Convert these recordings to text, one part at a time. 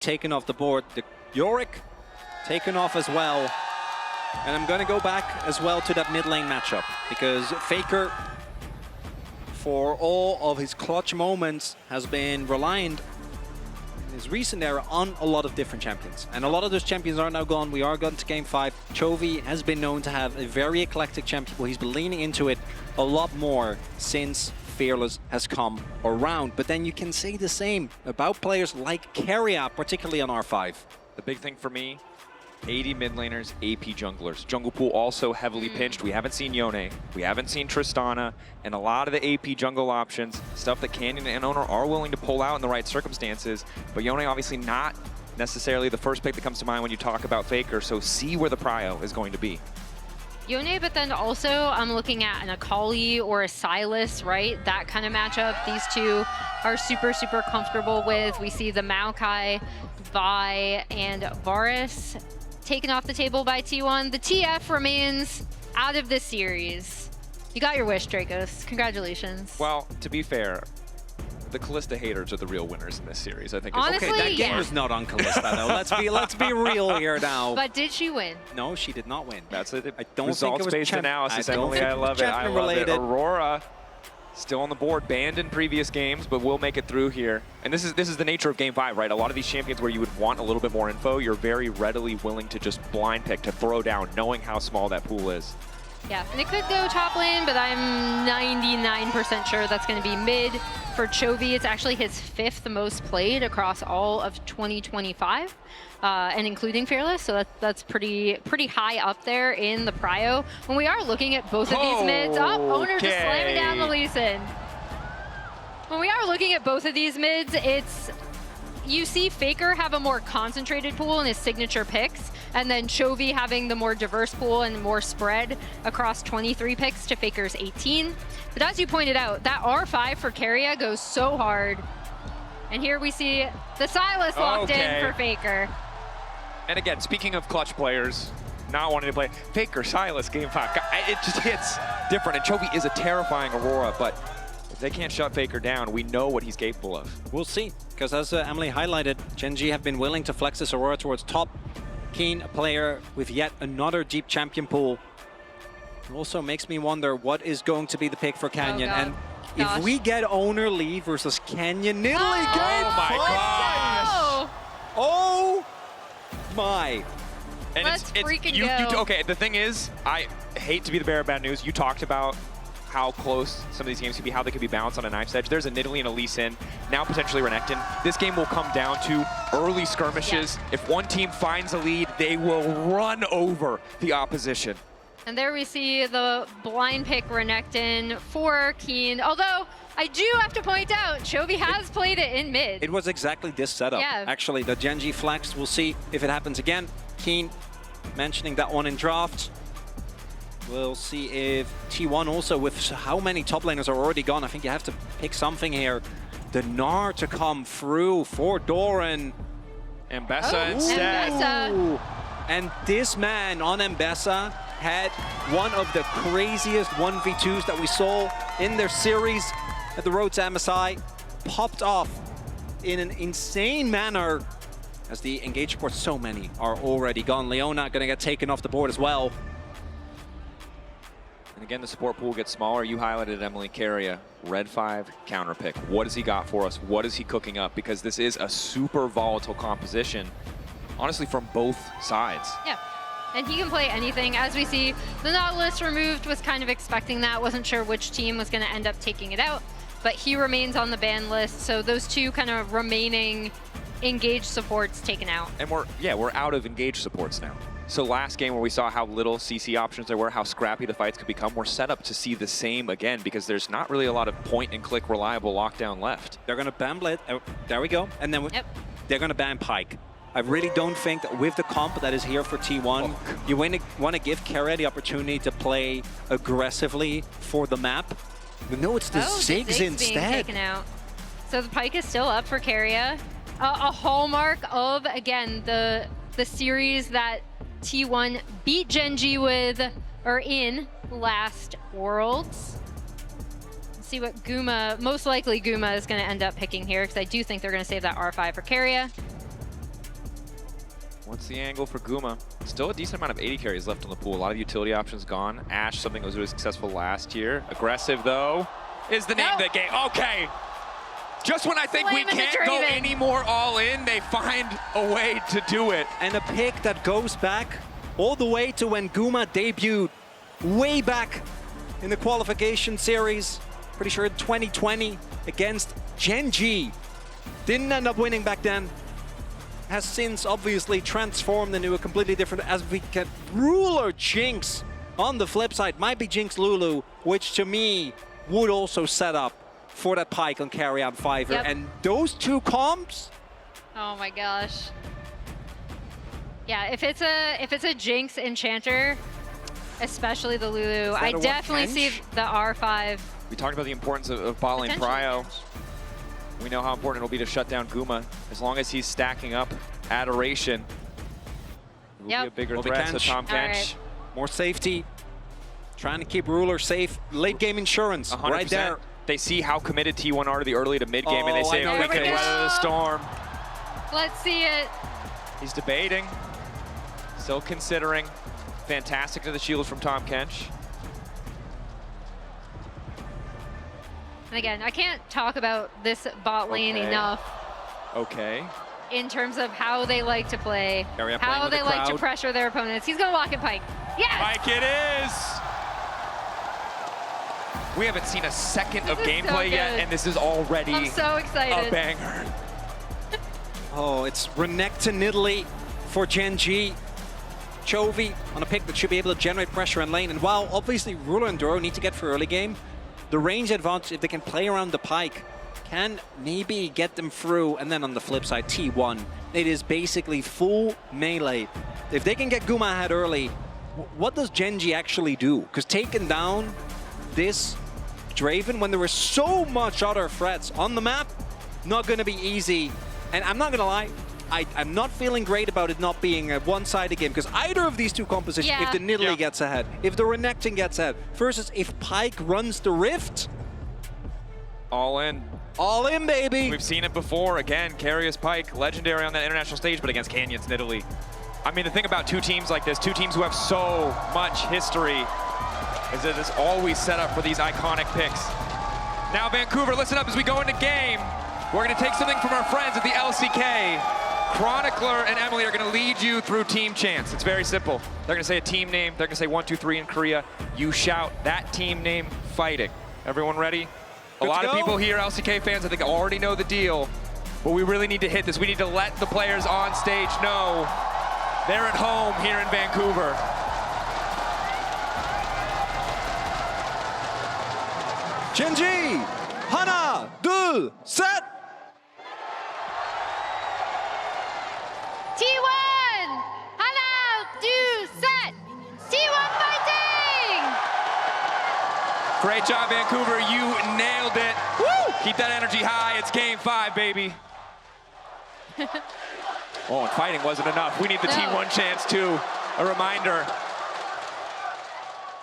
taken off the board. The Yorick taken off as well. And I'm going to go back as well to that mid lane matchup, because Faker, for all of his clutch moments, has been reliant in his recent era on a lot of different champions. And a lot of those champions are now gone. We are going to Game 5. Chovy has been known to have a very eclectic champion pool. He's been leaning into it a lot more since Fearless has come around. But then you can say the same about players like Keria, particularly on R5. The big thing for me, 80 mid laners, AP junglers. Jungle pool also heavily pinched. We haven't seen Yone, we haven't seen Tristana, and a lot of the AP jungle options, stuff that Canyon and Oner are willing to pull out in the right circumstances. But Yone obviously not necessarily the first pick that comes to mind when you talk about Faker, so see where the prio is going to be. Yone, but then also I'm looking at an Akali or a Sylas, right? That kind of matchup. These two are super, super comfortable with. We see the Maokai, Vi, and Varus taken off the table by T1. The TF remains out of this series. You got your wish, Drakos. Congratulations. Well, to be fair, the Kalista haters are the real winners in this series, I think. Honestly, okay, that game was not on Kalista, though. Let's be real here now. But did she win? No, she did not win. That's a I don't results-based analysis, Emily. I love it. I love it. Aurora still on the board, banned in previous games, but will make it through here. And this is the nature of Game 5, right? A lot of these champions where you would want a little bit more info, you're very readily willing to just blind pick, to throw down, knowing how small that pool is. Yeah, and it could go top lane, but I'm 99% sure that's going to be mid. For Chovy, it's actually his 5th most played across all of 2025, and including Fearless, so that's pretty high up there in the prio. When we are looking at both of these mids, Oner just slamming down the Lee Sin. When we are looking at both of these mids, you see Faker have a more concentrated pool in his signature picks, and then Chovy having the more diverse pool and more spread across 23 picks to Faker's 18. But as you pointed out, that R5 for Keria goes so hard. And here we see the Sylas locked in for Faker. And again, speaking of clutch players, not wanting to play Faker, Sylas, Game 5, it just hits different. And Chovy is a terrifying Aurora, but if they can't shut Faker down, we know what he's capable of. We'll see, because as Emily highlighted, Gen.G have been willing to flex this Aurora towards top. Kiin, a player with yet another deep champion pool. It also makes me wonder what is going to be the pick for Canyon. And if we get Oner Lee versus Canyon, Nidalee game. Oh my gosh! Oh my! And let's freaking go. Okay, the thing is, I hate to be the bearer of bad news. You talked about how close some of these games could be, how they could be balanced on a knife's edge. There's a Nidalee and a Lee Sin, now potentially Renekton. This game will come down to early skirmishes. Yeah. If one team finds a lead, they will run over the opposition. And there we see the blind pick Renekton for Kiin. Although, I do have to point out, Chovy has played it in mid. It was exactly this setup. Yeah. Actually, the Gen.G flex, we'll see if it happens again. Kiin mentioning that one in draft. We'll see if T1 also, with how many top laners are already gone, I think you have to pick something here. The Gnar to come through for Doran. Ambessa instead. Ambessa. And this man on Ambessa had one of the craziest 1v2s that we saw in their series at the Road to MSI. Popped off in an insane manner as the engaged supports, so many are already gone. Leona gonna get taken off the board as well. And again, the support pool gets smaller. You highlighted Emily Keria, red 5 counter pick. What has he got for us? What is he cooking up? Because this is a super volatile composition, honestly, from both sides. Yeah, and he can play anything. As we see, the Nautilus removed, was kind of expecting that. Wasn't sure which team was going to end up taking it out, but he remains on the ban list. So those two kind of remaining engaged supports taken out. And we're out of engaged supports now. So last game where we saw how little CC options there were, how scrappy the fights could become, we're set up to see the same again because there's not really a lot of point-and-click reliable lockdown left. They're going to ban Blitz. Oh, there we go. And then they're going to ban Pyke. I really don't think that with the comp that is here for T1, you want to give Keria the opportunity to play aggressively for the map. No, it's the Ziggs instead. Being taken out. So the Pyke is still up for Keria. A hallmark of, again, the series that T1 beat Gen.G with, or in, last Worlds. Let's see what most likely Guma is going to end up picking here, because I do think they're going to save that R5 for Keria. What's the angle for Guma? Still a decent amount of AD carries left on the pool. A lot of utility options gone. Ashe, something that was really successful last year. Aggressive, though, is the name of the game. Okay. Just when I think we can't go any more all in, they find a way to do it. And a pick that goes back all the way to when Guma debuted way back in the qualification series. Pretty sure in 2020 against Gen.G. Didn't end up winning back then. Has since obviously transformed into a completely different, as we get Ruler Jinx on the flip side. Might be Jinx Lulu, which to me would also set up for that Pyke on Keria and Fiverr. Yep. And those two comps. Oh my gosh. Yeah, if it's a Jinx Enchanter, especially the Lulu, I definitely see the R5. We talked about the importance of bot lane prio. We know how important it'll be to shut down Guma. As long as he's stacking up Adoration, it will be a bigger threat to Tahm Kench. Right. More safety. Trying to keep Ruler safe. Late game insurance 100%. right there. They see how committed T1 are to the early to mid game, and they say, we can weather the storm. Let's see it. He's debating, still considering. Fantastic to the shields from Tahm Kench. And again, I can't talk about this bot lane enough. Okay. In terms of how they like to play, how they like to pressure their opponents. He's gonna walk in Pyke. Yes! Pyke it is! We haven't seen a second of gameplay yet, and this is already I'm so excited. A banger. Oh, it's Renekton Nidalee for Gen.G. Chovy on a pick that should be able to generate pressure in lane. And while obviously Ruler and Duro need to get for early game, the range advantage, if they can play around the Pyke, can maybe get them through. And then on the flip side, T1, it is basically full melee. If they can get Guma ahead early, what does Gen.G actually do? Because taking down this Draven when there was so much other threats on the map, not going to be easy. And I'm not going to lie, I'm not feeling great about it not being a one-sided game, because either of these two compositions, if the Nidalee gets ahead, if the Renekton gets ahead, versus if Pyke runs the Rift. All in. All in, baby. We've seen it before. Again, Keria's Pyke, legendary on that international stage, but against Canyon's Nidalee. I mean, the thing about two teams like this, two teams who have so much history, is that it's always set up for these iconic picks. Now, Vancouver, listen up as we go into game. We're going to take something from our friends at the LCK. Cronicler and Emily are going to lead you through team chants. It's very simple. They're going to say a team name. They're going to say 1, 2, 3 in Korea. You shout that team name fighting. Everyone ready? A lot of people here, LCK fans, I think already know the deal. But we really need to hit this. We need to let the players on stage know they're at home here in Vancouver. Gen.G, 하나, 둘, 셋. T1! 하나, 둘, 셋! T1 fighting! Great job, Vancouver. You nailed it. Woo! Keep that energy high. It's game 5, baby. Oh, and fighting wasn't enough. We need the T1 chance, too. A reminder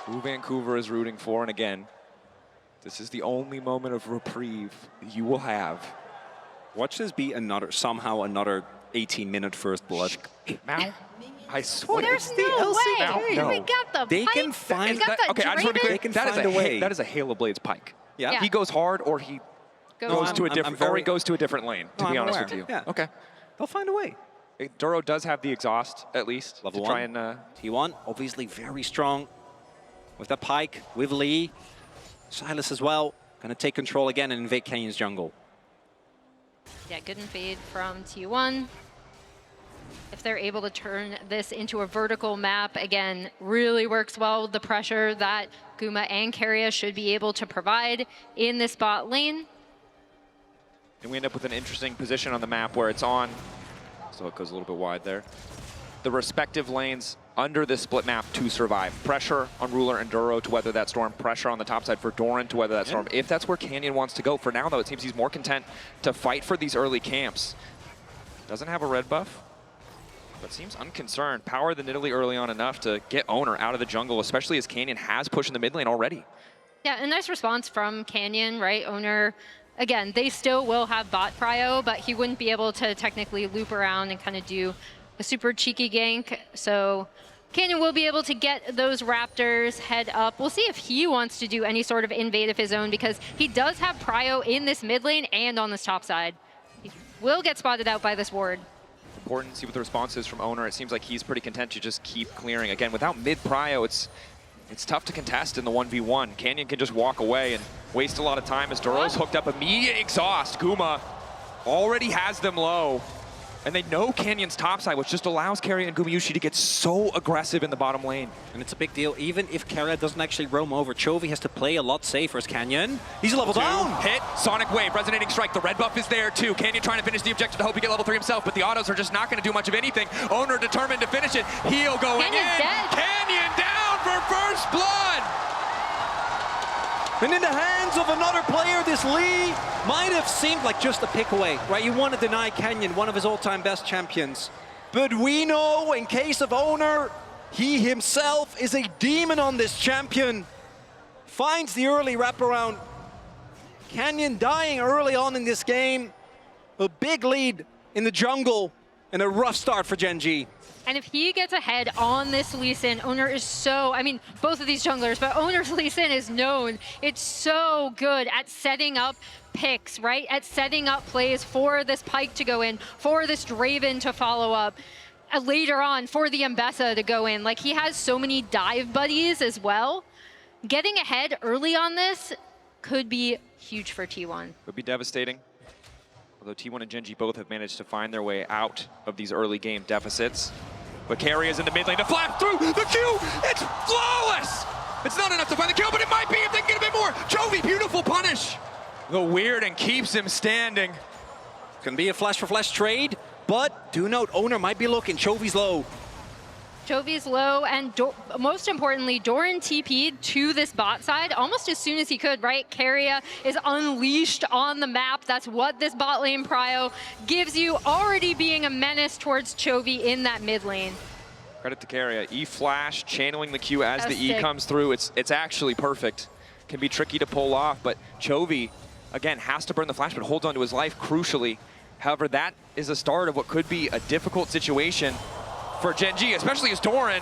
who Vancouver is rooting for. And again, this is the only moment of reprieve you will have. Watch this be somehow another 18-minute first blood. Now, I swear. There's no way. No. We got the They Pyke. can find We got the okay, I just want to be Draven. clear. That is a way. That is a Hail of Blades Pyke. Yeah. He goes hard, or he goes to a different, or he goes to a different lane. To be honest with you. Yeah. Okay. They'll find a way. Duro does have the exhaust, at least, Level to try and. T1 obviously very strong with the Pyke, with Lee, Sylas as well. Gonna take control again and invade Canyon's jungle. Yeah, good invade from T1. If they're able to turn this into a vertical map, again, really works well with the pressure that Guma and Keria should be able to provide in this bot lane. And we end up with an interesting position on the map where it's on, so it goes a little bit wide there. The respective lanes under this split map to survive. Pressure on Ruler and Duro to weather that storm. Pressure on the top side for Doran to weather that storm. If that's where Canyon wants to go. For now, though, it seems he's more content to fight for these early camps. Doesn't have a red buff, but seems unconcerned. Power the Nidalee early on enough to get Oner out of the jungle, especially as Canyon has pushed in the mid lane already. Yeah, a nice response from Canyon, right? Oner, again, they still will have bot prio, but he wouldn't be able to technically loop around and kind of do a super cheeky gank. So Canyon will be able to get those Raptors head up. We'll see if he wants to do any sort of invade of his own, because he does have prio in this mid lane and on this top side. He will get spotted out by this ward. Important to see what the response is from Oner. It seems like he's pretty content to just keep clearing. Again, without mid prio, it's tough to contest in the 1v1. Canyon can just walk away and waste a lot of time as Duro's hooked up. Immediate exhaust. Guma already has them low. And they know Canyon's topside, which just allows Keria and Gumayusi to get so aggressive in the bottom lane. And it's a big deal, even if Keria doesn't actually roam over. Chovy has to play a lot safer as Canyon. He's a level down. Hit, Sonic Wave, Resonating Strike. The red buff is there too. Canyon trying to finish the objective to hope he get level 3 himself, but the autos are just not going to do much of anything. Oner determined to finish it. Heal going in. Dead. Canyon down for first blood. And in the hands of another player, this Lee might have seemed like just a pick away, right? You want to deny Canyon, one of his all-time best champions. But we know, in case of Oner, he himself is a demon on this champion. Finds the early wraparound. Canyon dying early on in this game. A big lead in the jungle and a rough start for Gen.G. And if he gets ahead on this Lee Sin, Oner is so, I mean, both of these junglers, but Oner's Lee Sin is known. It's so good at setting up picks, right? At setting up plays for this Pyke to go in, for this Draven to follow up, later on for the Ambessa to go in. Like, he has so many dive buddies as well. Getting ahead early on this could be huge for T1. Would be devastating. Although T1 and Gen.G both have managed to find their way out of these early game deficits. But Keria is in the mid lane to flap through the Q. It's flawless. It's not enough to find the kill, but it might be if they can get a bit more. Chovy, beautiful punish. The weird and keeps him standing. Gonna be a flash for flash trade, but do note Oner might be looking. Chovy's low. Chovy's low, and most importantly, Doran TP'd to this bot side almost as soon as he could, right? Keria is unleashed on the map. That's what this bot lane prio gives you, already being a menace towards Chovy in that mid lane. Credit to Keria. E-flash, channeling the Q as the E sick. comes through. It's actually perfect. Can be tricky to pull off, but Chovy, again, has to burn the flash, but holds on to his life crucially. However, that is the start of what could be a difficult situation for Gen.G, especially as Doran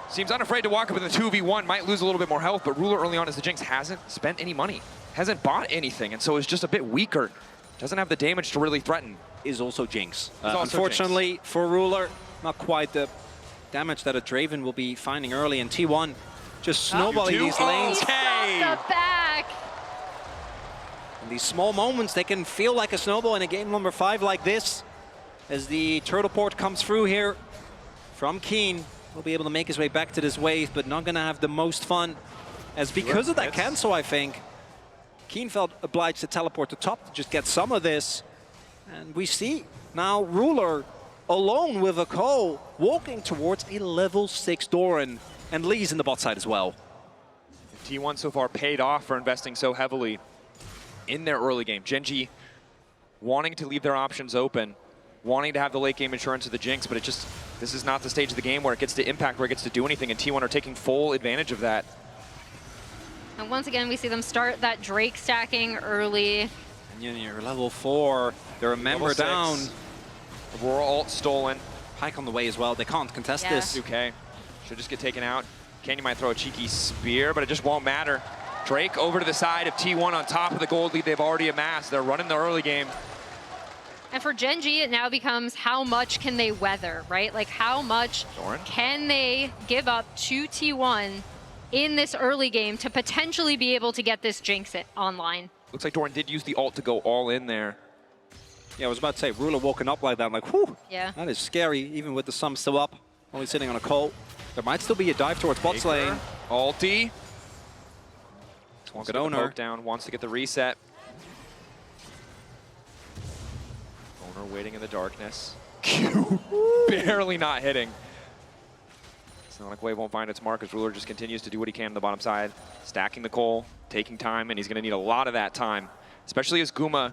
seems unafraid to walk up in the 2v1, might lose a little bit more health, but Ruler early on as the Jinx hasn't spent any money, hasn't bought anything, and so is just a bit weaker. Doesn't have the damage to really threaten. Is also Jinx. Also Unfortunately Jinx. for Ruler, not quite the damage that a Draven will be finding early, and T1 just snowballing these lanes. Okay. The back. In these small moments, they can feel like a snowball in a game number 5 like this. As the turtle port comes through here from Kiin, will be able to make his way back to this wave, but not gonna have the most fun. As because of that cancel, I think, Kiin felt obliged to teleport to top to just get some of this. And we see now Ruler alone with a Cole walking towards a level 6 Doran, and Lee's in the bot side as well. T1 so far paid off for investing so heavily in their early game. Gen.G wanting to leave their options open, wanting to have the late game insurance of the Jinx, but this is not the stage of the game where it gets to impact, where it gets to do anything, and T1 are taking full advantage of that. And once again, we see them start that Drake stacking early. And you're level 4, they're a member down. Aurora ult stolen. Pyke on the way as well, they can't contest this. Okay, should just get taken out. Canyon might throw a cheeky spear, but it just won't matter. Drake over to the side of T1 on top of the gold lead they've already amassed. They're running the early game. And for Gen.G, it now becomes how much can they weather, right? Like, how much Doran? can they give up to T1 in this early game to potentially be able to get this Jinx online? Looks like Doran did use the ult to go all in there. Yeah, I was about to say, Ruler walking up like that, I'm like, whew, Yeah. that is scary, even with the sum still up, only sitting on a Cole. There might still be a dive towards bot lane. Ulti. Wants to get the Oner. poke down, wants to get the reset. Oner waiting in the darkness. Q barely not hitting. Sonic Wave won't find its mark as Ruler just continues to do what he can on the bottom side. Stacking the coal, taking time, and he's going to need a lot of that time. Especially as Guma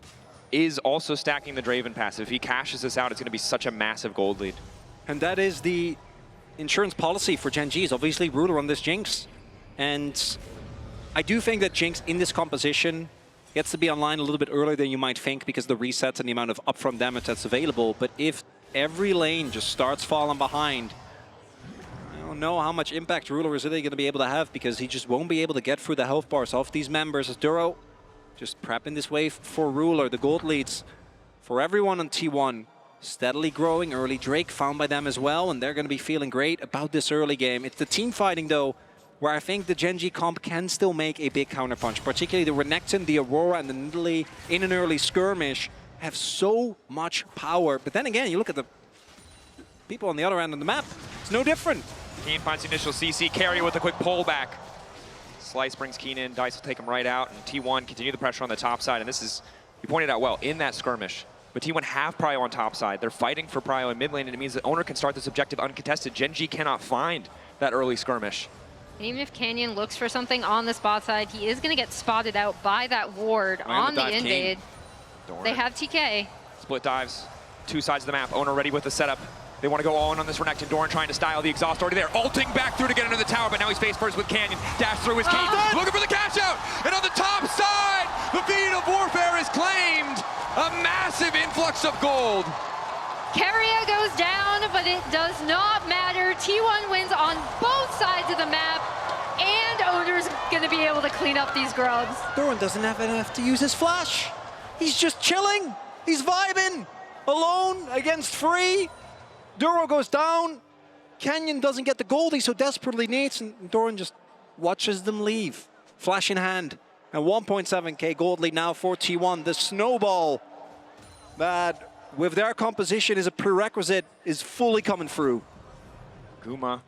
is also stacking the Draven passive. If he cashes this out, it's going to be such a massive gold lead. And that is the insurance policy for Gen.G, is obviously Ruler on this Jinx. And I do think that Jinx in this composition gets to be online a little bit earlier than you might think because of the resets and the amount of upfront damage that's available. But if every lane just starts falling behind. I don't know how much impact Ruler is really going to be able to have because he just won't be able to get through the health bars of these members. As Duro just prepping this wave for Ruler. The gold leads for everyone on T1 steadily growing. Early Drake found by them as well, and they're going to be feeling great about this early game. It's the team fighting, though, where I think the Gen.G comp can still make a big counterpunch. Particularly the Renekton, the Aurora, and the Nidalee in an early skirmish have so much power. But then again, you look at the people on the other end of the map, it's no different. Kiin finds the initial CC. Keria with a quick pullback. Slice brings Kiin in. Dice will take him right out. And T1 continue the pressure on the top side. And this is, you pointed out well, in that skirmish. But T1 have prio on top side. They're fighting for prio in mid lane, and it means that Oner can start this objective uncontested. Gen.G cannot find that early skirmish. And even if Canyon looks for something on the spot side, he is going to get spotted out by that ward on the invade. They have TK. Split dives, two sides of the map. Oner ready with the setup. They want to go all in on this Renekton. Doran trying to style the exhaust already there. Ulting back through to get under the tower, but now he's face first with Canyon. Dash through his key. Looking for the cash out. And on the top side, the feed of warfare is claimed. A massive influx of gold. Keria goes down, but it does not matter. T1 wins on both sides of the map, and Oner's going to be able to clean up these grubs. Doran doesn't have enough to use his flash. He's just chilling. He's vibing. Alone against free. Duro goes down. Canyon doesn't get the gold he so desperately needs, and Doran just watches them leave. Flash in hand. And 1.7k gold lead now for T1. The snowball that, with their composition, is a prerequisite, is fully coming through. Guma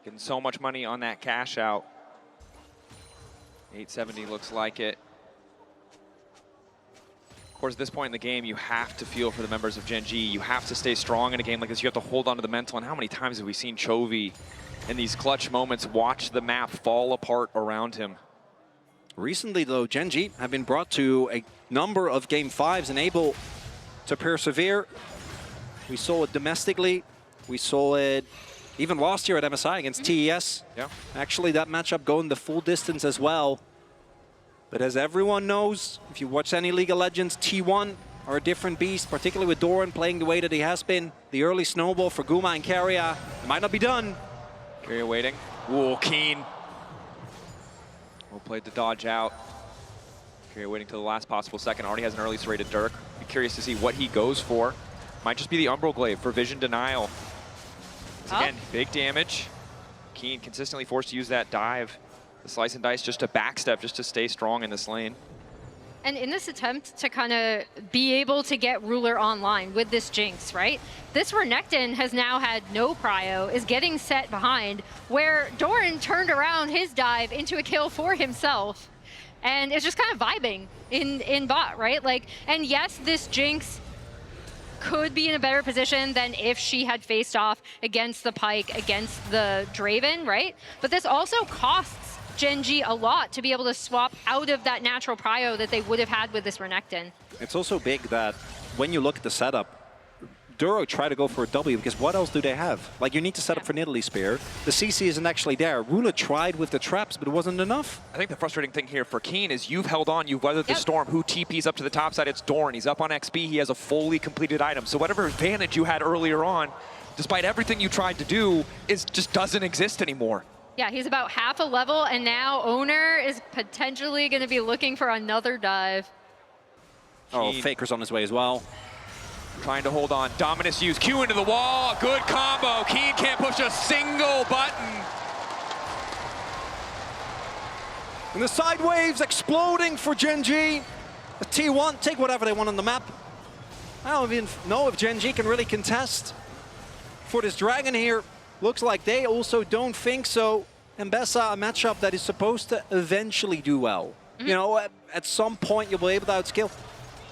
getting so much money on that cash out. 870 looks like it. Of course, at this point in the game, you have to feel for the members of Gen.G. You have to stay strong in a game like this. You have to hold on to the mental. And how many times have we seen Chovy in these clutch moments watch the map fall apart around him? Recently, though, Gen.G have been brought to a number of Game 5s and able to persevere. We saw it domestically. We saw it even last year at MSI against TES. Yeah. Actually, that matchup going the full distance as well. But as everyone knows, if you watch any League of Legends, T1 are a different beast, particularly with Doran playing the way that he has been. The early snowball for Guma and Keria. It might not be done. Keria waiting. Ooh, Kiin. Well played to dodge out. Keria waiting till the last possible second. Already has an early serrated Dirk. Be curious to see what he goes for. Might just be the Umbral Glaive for vision denial. Again, big damage. Kiin consistently forced to use that dive. The slice and dice just to backstep, just to stay strong in this lane. And in this attempt to kind of be able to get Ruler online with this Jinx, right? This Renekton has now had no prio, is getting set behind, where Doran turned around his dive into a kill for himself. And it's just kind of vibing in bot, right? Like, and yes, this Jinx could be in a better position than if she had faced off against the Pyke, against the Draven, right? But this also costs Gen.G a lot to be able to swap out of that natural prio that they would have had with this Renekton. It's also big that when you look at the setup, Duro tried to go for a W because what else do they have? Like, you need to set up for Nidalee Spear. The CC isn't actually there. Ruler tried with the traps, but it wasn't enough. I think the frustrating thing here for Kiin is you've held on, you've weathered the storm. Who TP's up to the top side? It's Doran. He's up on XP. He has a fully completed item. So whatever advantage you had earlier on, despite everything you tried to do, just doesn't exist anymore. Yeah, he's about half a level, and now Oner is potentially going to be looking for another dive. Oh, Faker's on his way as well. Trying to hold on. Dominus use. Q into the wall. Good combo. Kiin can't push a single button. And the side waves exploding for Gen.G. The T1 take whatever they want on the map. I don't even know if Gen.G can really contest for this dragon here. Looks like they also don't think so. Ambessa, a matchup that is supposed to eventually do well. You know, at some point you'll be able to outskill.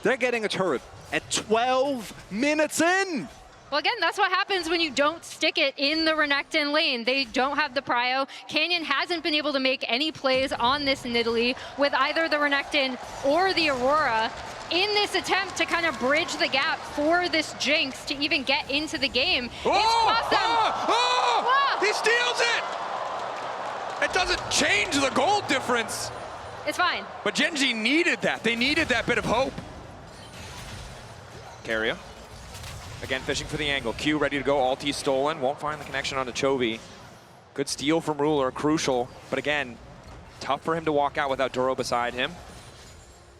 They're getting a turret at 12 minutes in. Well, again, that's what happens when you don't stick it in the Renekton lane. They don't have the prio. Canyon hasn't been able to make any plays on this Nidalee with either the Renekton or the Aurora in this attempt to kind of bridge the gap for this Jinx to even get into the game. It's cost them. He steals it! It doesn't change the gold difference. It's fine. But Gen.G needed that. They needed that bit of hope. Keria. Again, fishing for the angle. Q ready to go, ulti stolen. Won't find the connection onto Chovy. Good steal from Ruler, crucial. But again, tough for him to walk out without Duro beside him.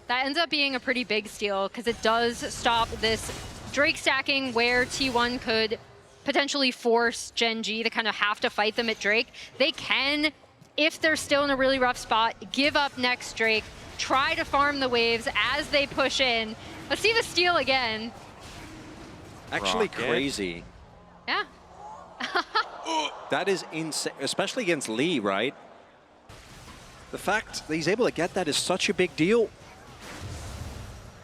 That ends up being a pretty big steal because it does stop this Drake stacking where T1 could potentially force Gen.G to kind of have to fight them at Drake. They can, if they're still in a really rough spot, give up next Drake, try to farm the waves as they push in. Let's see the steal again. Actually Rocket. crazy. Yeah. That is insane, especially against Lee, right? The fact that he's able to get that is such a big deal.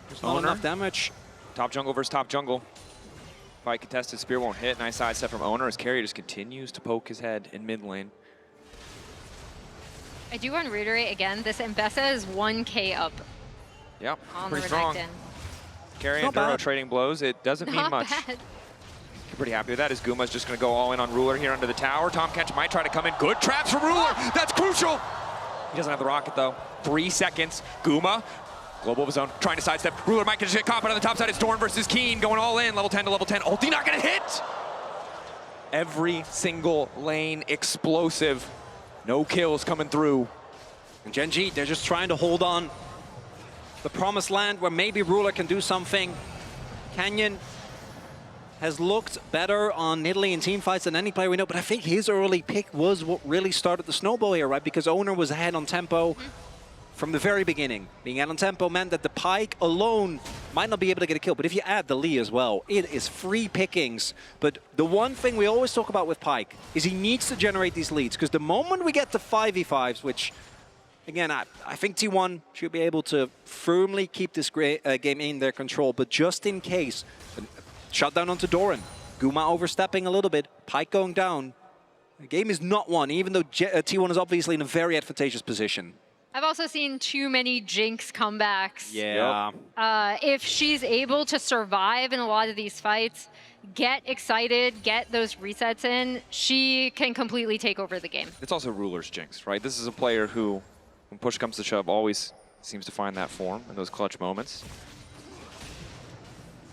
There's not Oner. enough damage. Top jungle versus top jungle. Fight contested, spear won't hit. Nice side step from Oner as Keria just continues to poke his head in mid lane. I do want to reiterate again, this Ambessa is 1k up Yep, on the pretty strong. Renekton. Keria Not and Duro bad. trading blows. It doesn't mean Not much. bad. Pretty happy with that as Guma's just going to go all in on Ruler here under the tower. Tahm Kench might try to come in. Good traps from Ruler. That's crucial. He doesn't have the rocket though. 3 seconds. Guma, global of his own, trying to sidestep. Ruler might get caught, but on the top side it's Doran versus Kiin going all in. Level 10 to level 10. Ulti not going to hit. Every single lane explosive. No kills coming through. And Gen.G, they're just trying to hold on. The promised land where maybe Ruler can do something. Canyon has looked better on Nidalee in team fights than any player we know, but I think his early pick was what really started the snowball here, right? Because Oner was ahead on tempo from the very beginning. Being ahead on tempo meant that the Pyke alone might not be able to get a kill, but if you add the Lee as well, it is free pickings. But the one thing we always talk about with Pyke is he needs to generate these leads, because the moment we get to 5v5s, which, again, I think T1 should be able to firmly keep this game in their control, but just in case, shut down onto Doran. Guma overstepping a little bit, Pyke going down. The game is not won, even though T1 is obviously in a very advantageous position. I've also seen too many Jinx comebacks. Yeah. If she's able to survive in a lot of these fights, get excited, get those resets in, she can completely take over the game. It's also Ruler's jinx, right? This is a player who, when push comes to shove, always seems to find that form in those clutch moments.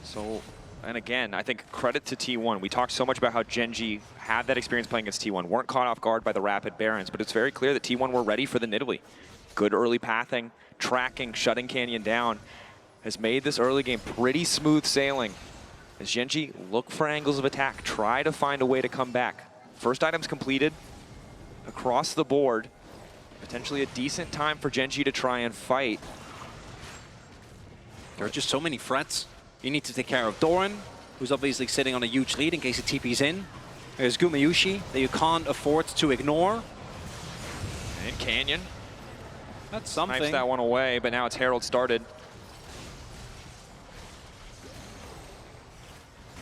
So, and again, I think credit to T1. We talked so much about how Gen.G had that experience playing against T1, weren't caught off guard by the rapid Barons, but it's very clear that T1 were ready for the Nidalee. Good early pathing, tracking, shutting Canyon down, has made this early game pretty smooth sailing. As Gen.G look for angles of attack, try to find a way to come back. First items completed across the board. Potentially a decent time for Gen.G to try and fight. There are just so many threats. You need to take care of Doran, who's obviously sitting on a huge lead in case he TP's in. There's Gumayusi that you can't afford to ignore. And Canyon. That's something. Snipes that one away, but now it's Herald started.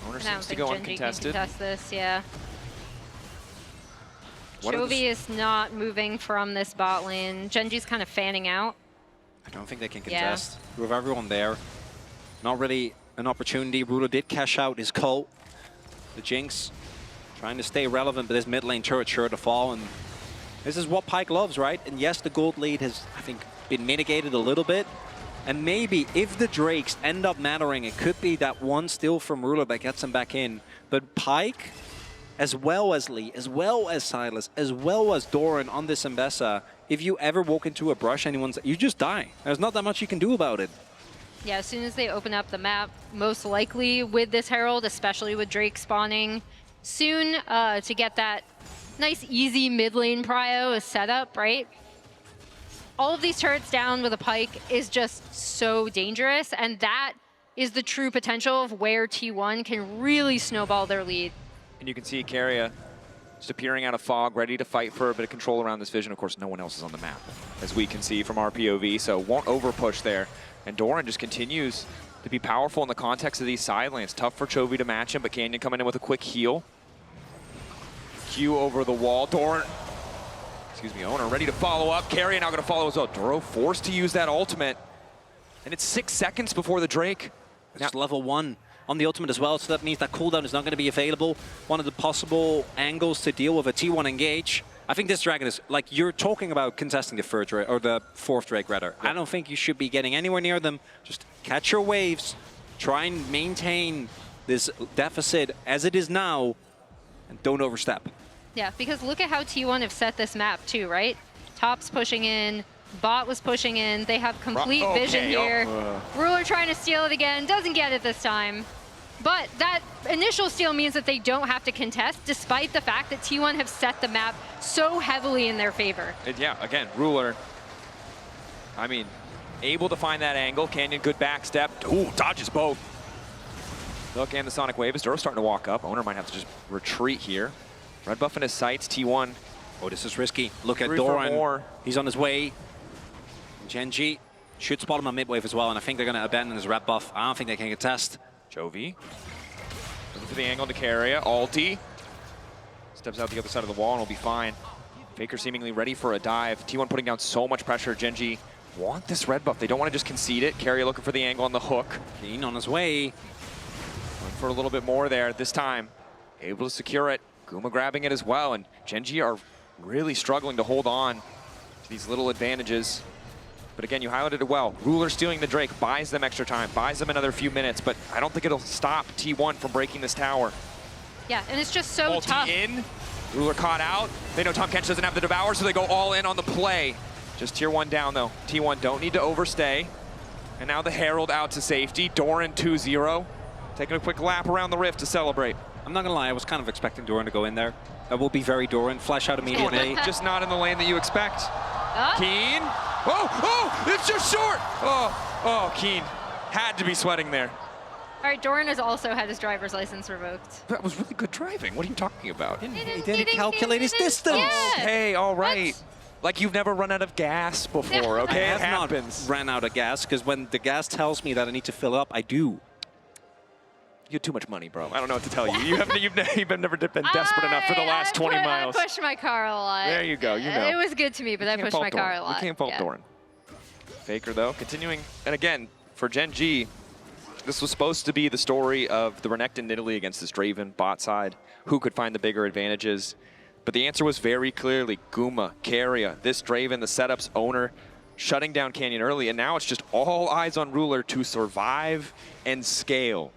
Oner I don't seems to think go Gen.G can uncontested. contest this, yeah. What are the Chovy is not moving from this bot lane. Gen.G's kind of fanning out. I don't think they can Yeah. contest. With everyone there, not really an opportunity. Ruler did cash out his cult. The Jinx trying to stay relevant, but this mid lane turret sure to fall. And this is what Pyke loves, right? And yes, the gold lead has, I think, been mitigated a little bit. And maybe if the Drakes end up mattering, it could be that one steal from Ruler that gets him back in. But Pyke, as well as Lee, as well as Sylas, as well as Doran on this Ambessa, if you ever walk into a brush, you just die. There's not that much you can do about it. Yeah, as soon as they open up the map, most likely with this Herald, especially with Drake spawning soon, to get that nice, easy mid lane prio is set up, right? All of these turrets down with a Pyke is just so dangerous, and that is the true potential of where T1 can really snowball their lead. And you can see Keria just appearing out of fog, ready to fight for a bit of control around this vision. Of course, no one else is on the map, as we can see from our POV, so won't overpush there. And Doran just continues to be powerful in the context of these side lanes. Tough for Chovy to match him, but Canyon coming in with a quick heal. Q over the wall. Doran, excuse me, Oner ready to follow up. Keria now going to follow as well. Duro forced to use that ultimate. And it's 6 seconds before the Drake. It's level 1 on the ultimate as well, so that means that cooldown is not going to be available. One of the possible angles to deal with a T1 engage. I think this Dragon is, like, you're talking about contesting the third Drake, or the fourth Drake rather. Yep. I don't think you should be getting anywhere near them. Just catch your waves, try and maintain this deficit as it is now and don't overstep. Yeah, because look at how T1 have set this map too, right? Top's pushing in, bot was pushing in. They have complete vision here. Ruler trying to steal it again, doesn't get it this time. But that initial steal means that they don't have to contest, despite the fact that T1 have set the map so heavily in their favor. And yeah, again, Ruler, I mean, able to find that angle. Canyon, good back step. Ooh, dodges both. Look, and the Sonic Wave is Duro starting to walk up. Oner might have to just retreat here. Red buff in his sights, T1. Oh, this is risky. Look at Doran. He's on his way. Gen.G should spot him on mid wave as well, and I think they're going to abandon his red buff. I don't think they can contest. Chovy. Looking for the angle to Keria. Ulti. Steps out the other side of the wall and will be fine. Faker seemingly ready for a dive. T1 putting down so much pressure. Gen.G want this red buff. They don't want to just concede it. Keria looking for the angle on the hook. Kiin on his way. Going for a little bit more there this time. Able to secure it. Guma grabbing it as well. And Gen.G are really struggling to hold on to these little advantages. But again, you highlighted it well. Ruler stealing the Drake, buys them extra time, buys them another few minutes, but I don't think it'll stop T1 from breaking this tower. Yeah, and it's just so tough. In, Ruler caught out. They know Tahm Kench doesn't have the Devour, so they go all in on the play. Just tier 1 down though. T1 don't need to overstay. And now the Herald out to safety. Doran 2-0. Taking a quick lap around the rift to celebrate. I'm not gonna lie, I was kind of expecting Doran to go in there. That will be very Doran. Flash out immediately. Just not in the lane that you expect. Kiin. Oh, it's just short. Oh, Kiin had to be sweating there. All right, Doran has also had his driver's license revoked. That was really good driving. What are you talking about? He didn't calculate his distance. Yeah. Okay, all right. Like you've never run out of gas before, okay? I It have happens. not ran out of gas, because when the gas tells me that I need to fill up, I do. You have too much money, bro. I don't know what to tell you. You've never been desperate enough for the last 20 miles. I pushed my car a lot. There you go, you know. It was good to me, but I pushed my car a lot. We can't fault Doran. Faker, though, continuing. And again, for Gen.G, this was supposed to be the story of the Renekton Nidalee against this Draven bot side. Who could find the bigger advantages? But the answer was very clearly Guma, Keria, this Draven, the setups, Oner, shutting down Canyon early. And now it's just all eyes on Ruler to survive and scale.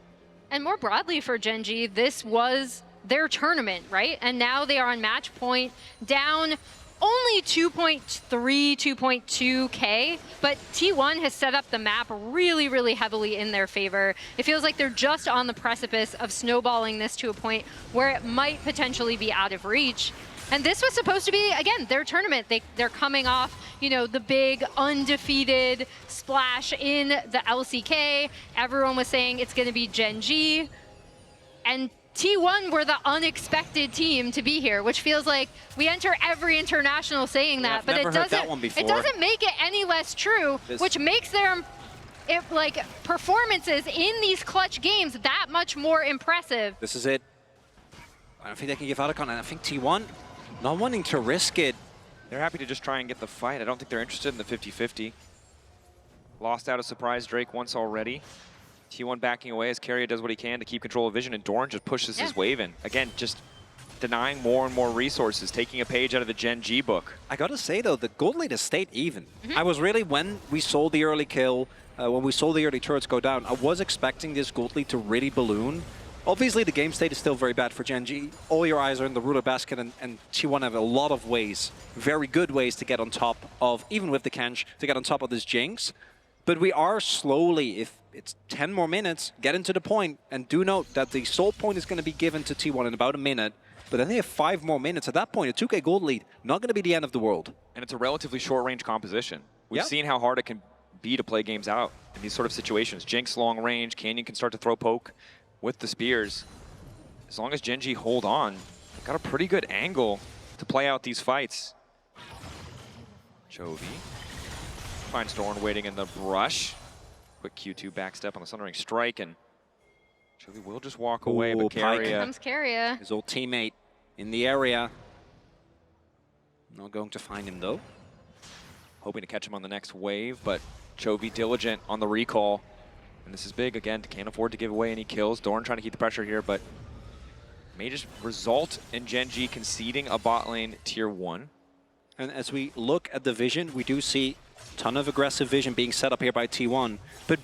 And more broadly for Gen.G, this was their tournament, right? And now they are on match point, down only 2.3, 2.2K, but T1 has set up the map really, really heavily in their favor. It feels like they're just on the precipice of snowballing this to a point where it might potentially be out of reach. And this was supposed to be, again, their tournament. They're coming off, you know, the big undefeated splash in the LCK. Everyone was saying it's going to be Gen.G. And T1 were the unexpected team to be here, which feels like we enter every international saying that, but it doesn't make it any less true, which makes their performances in these clutch games that much more impressive. This is it. I don't think they can give out a con, and I think T1 not wanting to risk it. They're happy to just try and get the fight. I don't think they're interested in the 50-50. Lost out a surprise Drake once already. T1 backing away as Keria does what he can to keep control of vision, and Doran just pushes his wave in. Again, just denying more and more resources, taking a page out of the Gen.G book. I gotta say though, the gold lead has stayed even. I was really, when we saw the early kill, when we saw the early turrets go down, I was expecting this gold lead to really balloon. Obviously, the game state is still very bad for Gen.G. All your eyes are in the Ruler basket, and T1 have a lot of ways, very good ways to get on top of, even with the Kench, to get on top of this Jinx. But we are slowly, if it's 10 more minutes, getting to the point, and do note that the soul point is going to be given to T1 in about a minute, but then they have 5 more minutes. At that point, a 2K gold lead, not going to be the end of the world. And it's a relatively short-range composition. We've seen how hard it can be to play games out in these sort of situations. Jinx long range, Canyon can start to throw poke with the spears. As long as Gen.G hold on, they've got a pretty good angle to play out these fights. Chovy finds Doran waiting in the brush. Quick Q2 backstep on the Sunring strike, and Chovy will just walk away, but Keria. Here comes Keria. His old teammate in the area. Not going to find him though. Hoping to catch him on the next wave, but Chovy diligent on the recall. And this is big again, can't afford to give away any kills. Doran trying to keep the pressure here, but may just result in Gen.G conceding a bot lane tier 1. And as we look at the vision, we do see a ton of aggressive vision being set up here by T1. But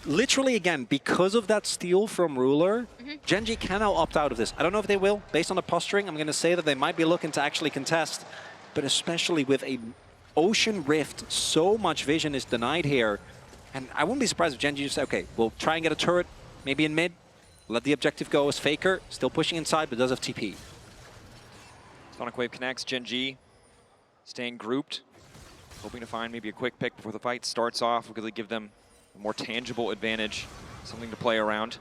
literally, again, because of that steal from Ruler, Gen.G can now opt out of this. I don't know if they will. Based on the posturing, I'm going to say that they might be looking to actually contest. But especially with a Ocean Rift, so much vision is denied here. And I wouldn't be surprised if Gen.G just say, okay, we'll try and get a turret, maybe in mid. Let the objective go as Faker, still pushing inside, but does have TP. Sonic Wave connects, Gen.G staying grouped. Hoping to find maybe a quick pick before the fight starts off. We'll really give them a more tangible advantage, something to play around.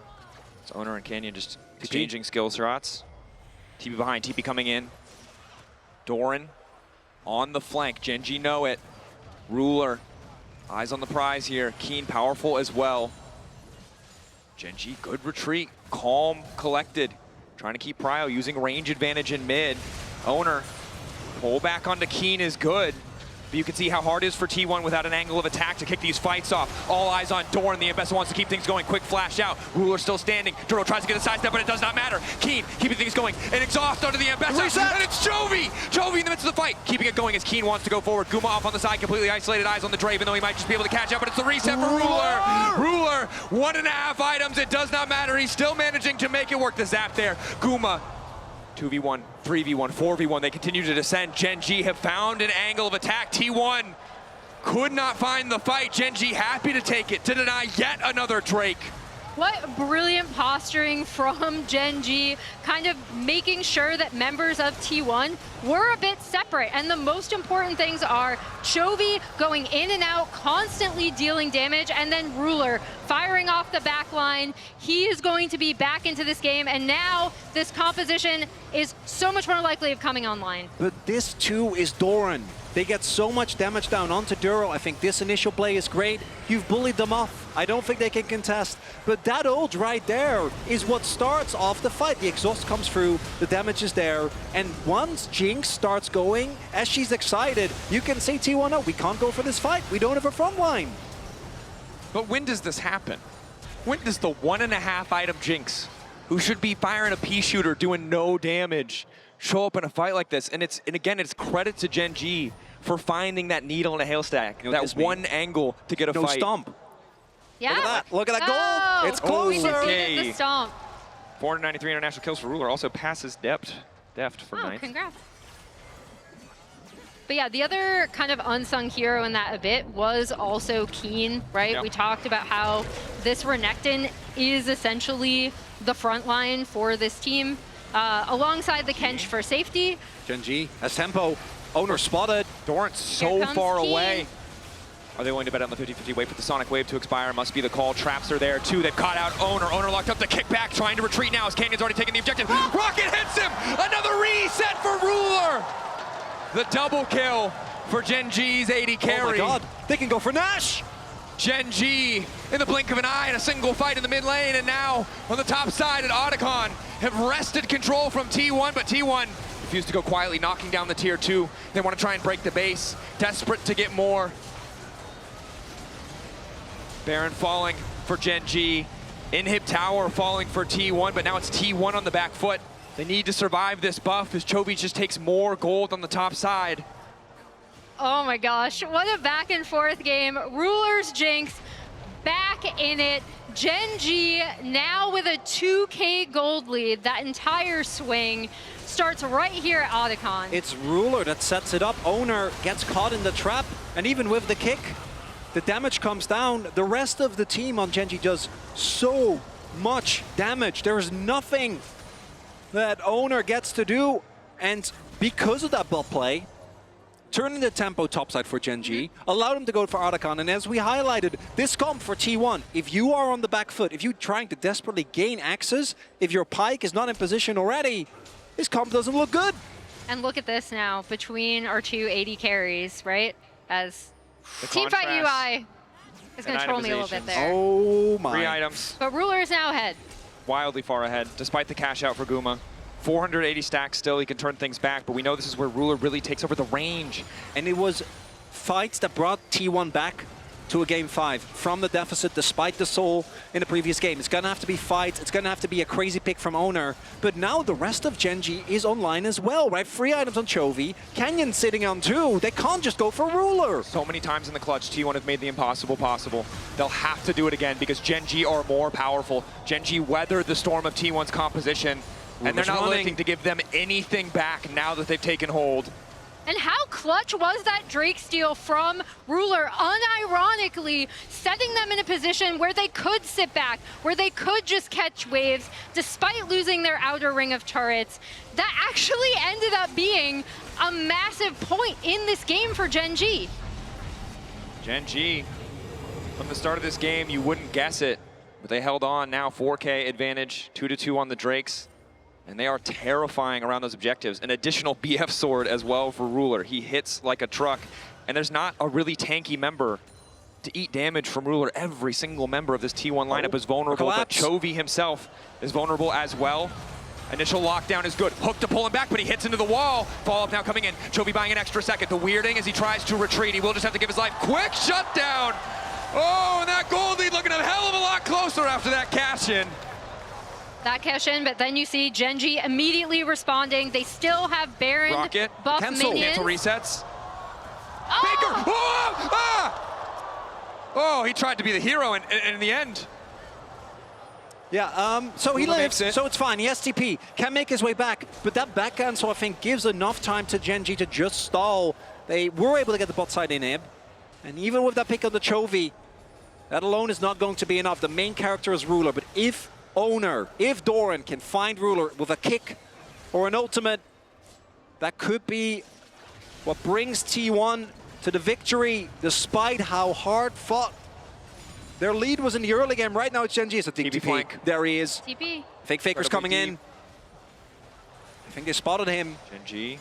It's Oner and Canyon just exchanging skill shots. TP behind, TP coming in. Doran on the flank, Gen.G know it. Ruler, eyes on the prize here. Kiin powerful as well. Gen.G, good retreat, calm, collected. Trying to keep Prio, using range advantage in mid. Oner, pull back onto Kiin is good. But you can see how hard it is for T1 without an angle of attack to kick these fights off. All eyes on Doran. The Ambessa wants to keep things going. Quick flash out. Ruler still standing. Duro tries to get a sidestep, but it does not matter. Kiin keeping things going. An exhaust onto the Ambessa. Reset. And it's chovy! Chovy in the midst of the fight. Keeping it going as Kiin wants to go forward. Guma off on the side, completely isolated. Eyes on the Draven, though he might just be able to catch up, but it's the reset for Ruler. Ruler, 1.5 items. It does not matter. He's still managing to make it work. The zap there. Guma. 2v1, 3v1, 4v1. They continue to descend. Gen.G have found an angle of attack. T1 could not find the fight. Gen.G happy to take it, to deny yet another Drake. What brilliant posturing from Gen.G, kind of making sure that members of T1 were a bit separate. And the most important things are Chovy going in and out, constantly dealing damage, and then Ruler firing off the back line. He is going to be back into this game, and now this composition is so much more likely of coming online. But this too is Doran. They get so much damage down onto Duro. I think this initial play is great. You've bullied them off. I don't think they can contest. But that ult right there is what starts off the fight. The exhaust comes through, the damage is there. And once Jinx starts going, as she's excited, you can say T1, no, we can't go for this fight. We don't have a front line. But when does this happen? When does the 1.5 item Jinx, who should be firing a pea shooter doing no damage, show up in a fight like this? And again, it's credit to Gen.G for finding that needle in a haystack, that one angle to get a fight. Stomp. Yeah. Look at that. Look at that goal. It's closer. Okay. The stomp. 493 international kills for Ruler. Also passes deft for ninth. Congrats. But yeah, the other kind of unsung hero in that a bit was also Kiin, right? Yep. We talked about how this Renekton is essentially the front line for this team, alongside the Kench for safety. Gen.G has tempo. Oner spotted. Doran's so far Kiin. away. Are they willing to bet on the 50-50? Wait for the Sonic Wave to expire. Must be the call. Traps are there too. They've caught out Oner. Oner locked up the kickback, trying to retreat now as Canyon's already taken the objective. Rocket hits him! Another reset for Ruler! The double kill for Gen.G's AD carry. Oh my god, they can go for Nash! Gen.G in the blink of an eye in a single fight in the mid lane, and now on the top side at Otacon have wrested control from T1, but T1 refused to go quietly, knocking down the tier 2. They want to try and break the base, desperate to get more. Baron falling for Gen.G. Inhib Tower falling for T1, but now it's T1 on the back foot. They need to survive this buff as chovy just takes more gold on the top side. Oh my gosh, what a back and forth game. Ruler's Jinx back in it. Gen.G now with a 2K gold lead. That entire swing starts right here at Otacon. It's Ruler that sets it up. Oner gets caught in the trap, and even with the kick, the damage comes down. The rest of the team on Gen.G does so much damage. There is nothing that Oner gets to do, and because of that buff play, turning the tempo topside for Gen.G, allowed him to go for Otacon, and as we highlighted, this comp for T1, if you are on the back foot, if you're trying to desperately gain access, if your Pyke is not in position already, this comp doesn't look good. And look at this now, between our two AD carries, right? As The Teamfight contrast UI is going to troll me a little bit there. Oh my. 3 items. But Ruler is now ahead. Wildly far ahead, despite the cash out for Guma. 480 stacks still, he can turn things back, but we know this is where Ruler really takes over the range. And it was fights that brought T1 back to a game 5 from the deficit despite the soul in the previous game. It's gonna have to be fights, it's gonna have to be a crazy pick from Oner, but now the rest of Gen.G is online as well, right? 3 items on Chovy, Canyon sitting on 2, they can't just go for Ruler. So many times in the clutch, T1 have made the impossible possible. They'll have to do it again because Gen.G are more powerful. Gen.G weathered the storm of T1's composition, and they're not looking to give them anything back now that they've taken hold. And how clutch was that Drake steal from Ruler, unironically setting them in a position where they could sit back, where they could just catch waves, despite losing their outer ring of turrets. That actually ended up being a massive point in this game for Gen.G. Gen.G, from the start of this game, you wouldn't guess it, but they held on. Now 4K advantage, 2-2 on the Drakes. And they are terrifying around those objectives. An additional BF sword as well for Ruler. He hits like a truck, and there's not a really tanky member to eat damage from Ruler. Every single member of this T1 lineup is vulnerable, but Chovy himself is vulnerable as well. Initial lockdown is good. Hook to pull him back, but he hits into the wall. Follow-up now coming in. Chovy buying an extra second. The weirding as he tries to retreat. He will just have to give his life. Quick shutdown! Oh, and that gold lead looking a hell of a lot closer after that cash-in. That cash in, but then you see Gen.G immediately responding. They still have Baron Rocket. buff Cancel minions. Resets. Oh! Faker! Oh! Ah! Oh, he tried to be the hero and in the end. Yeah, so he lives, so it's fine. He has TP, can make his way back, but that back cancel, I think, gives enough time to Gen.G to just stall. They were able to get the bot side inhib, and even with that pick of the Chovy, that alone is not going to be enough. The main character is Ruler, but if Oner, if Doran can find Ruler with a kick or an ultimate, that could be what brings T1 to the victory, despite how hard fought their lead was in the early game. Right now it's Gen.G. It's a TP flank. There he is. TP. Fake Faker's coming in. I think they spotted him. Gen.G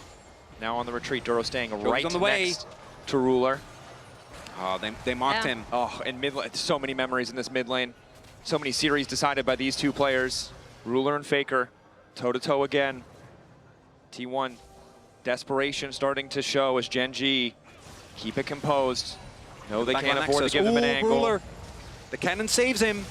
now on the retreat. Duro staying right on the way next to Ruler. Oh, they marked him. Oh, and mid lane, so many memories in this mid lane. So many series decided by these two players. Ruler and Faker, toe-to-toe again. T1, desperation starting to show as Gen.G keep it composed. No, they can't afford to give them an angle. Ruler. The cannon saves him.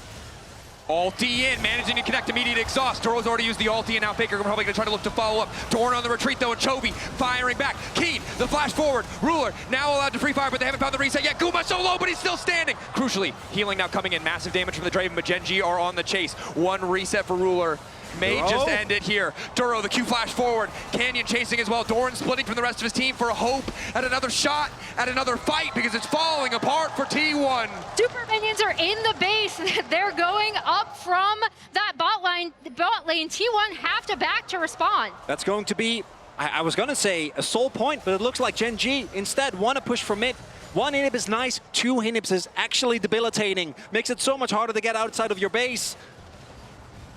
Ulti in, managing to connect immediate exhaust. Duro's already used the ulti, and now Faker probably going to try to look to follow up. Doran on the retreat, though, and Chovy firing back. Kiin, the flash forward. Ruler now allowed to free fire, but they haven't found the reset yet. Guma so low, but he's still standing. Crucially, healing now coming in. Massive damage from the Draven, but Gen.G are on the chase. One reset for Ruler. May just end it here. Duro, the Q flash forward. Canyon chasing as well. Doran splitting from the rest of his team for a hope at another shot, at another fight, because it's falling apart for T1. Super minions are in the base. They're going up from that bot lane. T1 have to back to respond. That's going to be, I was going to say a soul point, but it looks like Gen.G instead want to push from mid. 1 inhib is nice, 2 inhibs is actually debilitating. Makes it so much harder to get outside of your base.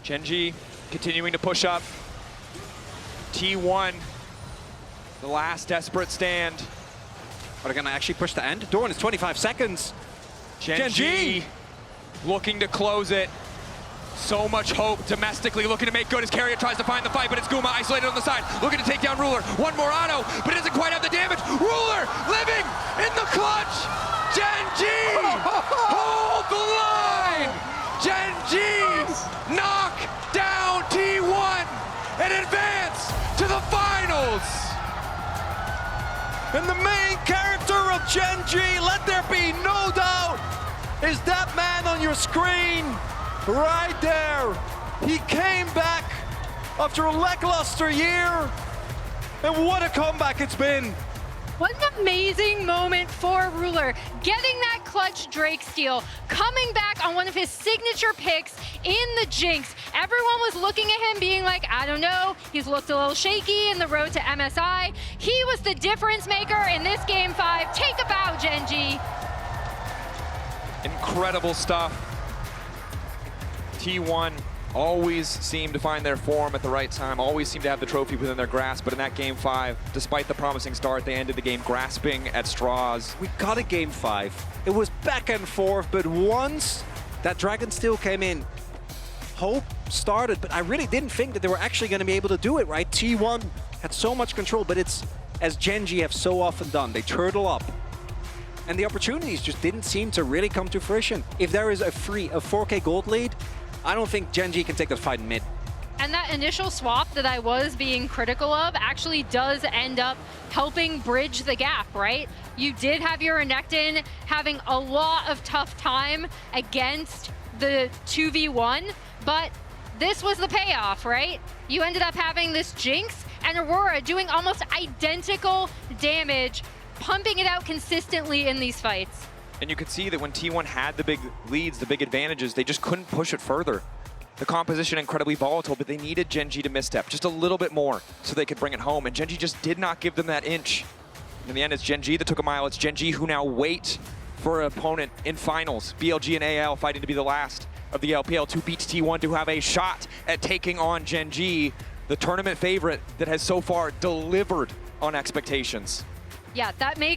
Gen.G continuing to push up. T1, the last desperate stand. Are they going to actually push the end? Doran is 25 seconds. Gen.G looking to close it. So much hope domestically, looking to make good as Keria tries to find the fight, but it's Guma isolated on the side, looking to take down Ruler. One more auto, but it doesn't quite have the damage. Ruler living in the clutch. Gen.G hold the line. Gen.G knock down T1 and advance to the finals. And the main character of Gen.G, let there be no doubt, is that man on your screen right there. He came back after a lackluster year, and what a comeback it's been. What an amazing moment for Ruler, getting that clutch Drake steal, coming back on one of his signature picks in the Jinx. Everyone was looking at him being like, I don't know, he's looked a little shaky in the road to MSI. He was the difference maker in this game 5. Take a bow, Gen.G. Incredible stuff. T1 always seem to find their form at the right time, always seem to have the trophy within their grasp, but in that game 5, despite the promising start, they ended the game grasping at straws. We got a game 5. It was back and forth, but once that Dragon Steel came in, hope started, but I really didn't think that they were actually going to be able to do it, right? T1 had so much control, but it's as Gen.G have so often done. They turtle up, and the opportunities just didn't seem to really come to fruition. If there is a 4K gold lead, I don't think Gen.G can take the fight in mid. And that initial swap that I was being critical of actually does end up helping bridge the gap, right? You did have your Renekton having a lot of tough time against the 2v1, but this was the payoff, right? You ended up having this Jinx and Aurora doing almost identical damage, pumping it out consistently in these fights. And you could see that when T1 had the big leads, the big advantages, they just couldn't push it further. The composition incredibly volatile, but they needed Gen.G to misstep just a little bit more so they could bring it home. And Gen.G just did not give them that inch. In the end, it's Gen.G that took a mile. It's Gen.G who now wait for an opponent in finals. BLG and AL fighting to be the last of the LPL to beat T1 to have a shot at taking on Gen.G, the tournament favorite that has so far delivered on expectations. Yeah, that makes